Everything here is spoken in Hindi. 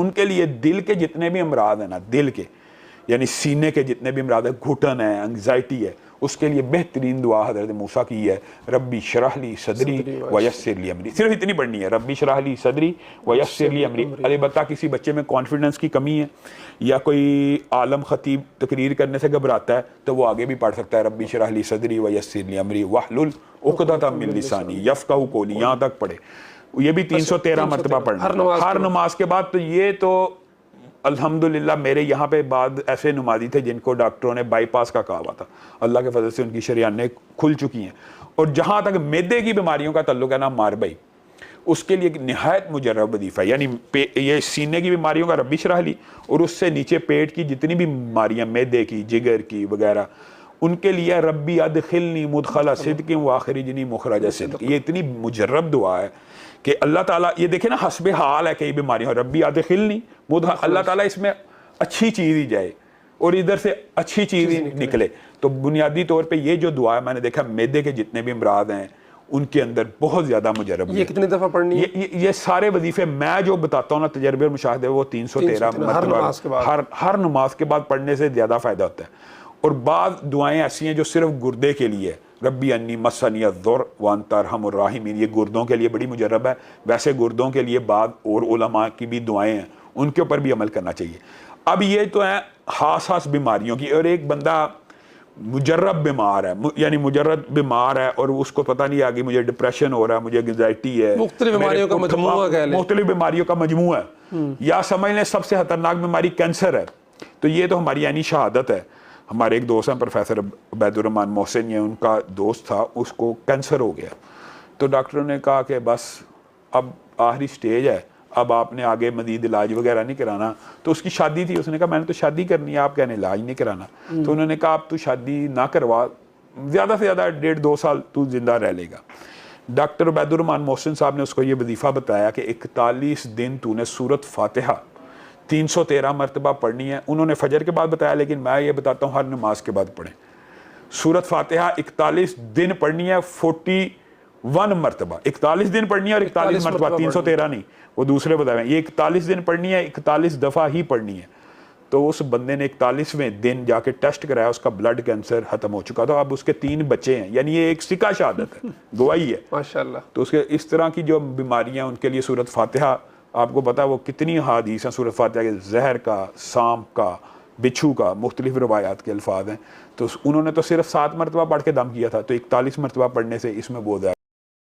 उनके लिए दिल के जितने भी अमराज हैं ना, दिल के यानी सीने के जितने भी अमराज है, घुटन है, एंग्जाइटी है, उसके लिए बेहतरीन दुआ हज़रत मूसा की है, रब्बी शरह ली सदरी व यस्सिर ली अमरी। सिर्फ इतनी पढ़नी है, रब्बी शरह ली सदरी व यस्सिर ली अमरी। अलबत्ता किसी बच्चे में कॉन्फिडेंस की कमी है या कोई आलम खतीब तकरीर करने से घबराता है तो वो आगे भी पढ़ सकता है, रब्बी शरह ली सदरी व यस्सिर ली अमरी वहलुल उक़दतम मिन लिसानी यफ़क़हू क़ौली, यहाँ तक पढ़े। ये भी 313 मरतबा पढ़ना हर नमाज के बाद। तो ये तो अल्हम्दुलिल्लाह मेरे यहाँ पे बाद ऐसे नमाजी थे जिनको डॉक्टरों ने बाईपास का कहा हुआ था, अल्लाह के फजल से उनकी शरीयानें खुल चुकी हैं। और जहाँ तक मैदे की बीमारियों का तल्लुक है ना मार भाई, उसके लिए निहायत मुजर्रब वजीफ़ा है, यानी ये सीने की बीमारियों का रब्बी शरह ली, और उससे नीचे पेट की जितनी भी बीमारियाँ मैदे की, जिगर की वगैरह, उनके लिए रब्बी अदखिलनी मुदखला सिद्क़ व अखरिजनी मुखरज सिद्क़। ये इतनी मुजर्रब दुआ है कि अल्लाह ताला, ये देखे ना हस्बे हाल है कई बीमारियाँ, रब्बी अदखिलनी मुदखला, अल्लाह ताला इसमें अच्छी चीज़ ही जाए और इधर से अच्छी चीज़ ही निकले। तो बुनियादी तौर पे ये जो दुआ है, मैंने देखा मैदे के जितने भी अमराज हैं उनके अंदर बहुत ज़्यादा मुजर्रब। ये कितनी दफ़ा पढ़नी है? ये सारे वजीफे मैं जो बताता हूँ ना, तजर्बे और मुशाहदे, वो 313 मरतबा हर नमाज के बाद पढ़ने से ज़्यादा फ़ायदा होता है। और बाद दुआएं ऐसी हैं जो सिर्फ गुर्दे के लिए, रब्बी अन्नी मस्सनी अज़्ज़ुर व अंता अरहमुर राहिमीन, ये गुर्दों के लिए बड़ी मुजर्रब है। वैसे गुर्दों के लिए बाद और उलमा की भी दुआएं हैं, उनके ऊपर भी अमल करना चाहिए। अब ये तो है खास बीमारियों की, और एक बंदा मुजर्रब बीमार है, यानी मुजर्रब बीमार है और उसको पता नहीं आगे मुझे डिप्रेशन हो रहा है, मुझे एंग्जाइटी है, मुख्तलिफ बीमारियों का मजमू है, या समझ लें सबसे खतरनाक बीमारी कैंसर है। तो ये तो हमारी यानी शहादत है। हमारे एक दोस्त हैं प्रोफेसर उबैदुर्रहमान मोहसिन, ये उनका दोस्त था, उसको कैंसर हो गया। तो डॉक्टरों ने कहा कि बस अब आखिरी स्टेज है, अब आपने आगे मजीद इलाज वगैरह नहीं कराना। तो उसकी शादी थी, उसने कहा मैंने तो शादी करनी है, आप कहने इलाज नहीं कराना। तो उन्होंने कहा आप तू शादी ना करवा, ज़्यादा से ज़्यादा 1.5-2 साल तू जिंदा रह लेगा। डॉक्टर उबैदुर्रहमान मोहसिन साहब ने उसको ये वजीफ़ा बताया कि 41 दिन तूने सूरत फातिहा 313 मरतबा पढ़नी है। उन्होंने फजर के बाद बताया, लेकिन मैं ये बताता हूँ हर नमाज के बाद पढ़ें। सूरत फातिहा 41 दिन पढ़नी है, 41 मरतबा, 41 दिन पढ़नी है और 41 मरतबा, 313 नहीं, वो दूसरे बताए। ये 41 दिन पढ़नी है, 41 दफ़ा ही पढ़नी है। तो उस बंदे ने 41वें दिन जाके टेस्ट कराया, उसका ब्लड कैंसर खत्म हो चुका था। अब उसके 3 बच्चे हैं, यानी ये एक सिक्का शहादत है, गवाही है माशाल्लाह। तो उसके इस तरह की जो बीमारियां, उनके लिए सूरत फातिहा, आपको पता है वो कितनी हादीस हैं सूरत फातिहा के, जहर का, सांप का, बिच्छू का, मुख्तलिफ रवायात के अल्फाज हैं। तो उन्होंने तो सिर्फ 7 मरतबा पढ़ के दम किया था, तो 41 मरतबा पढ़ने से इसमें बोध है।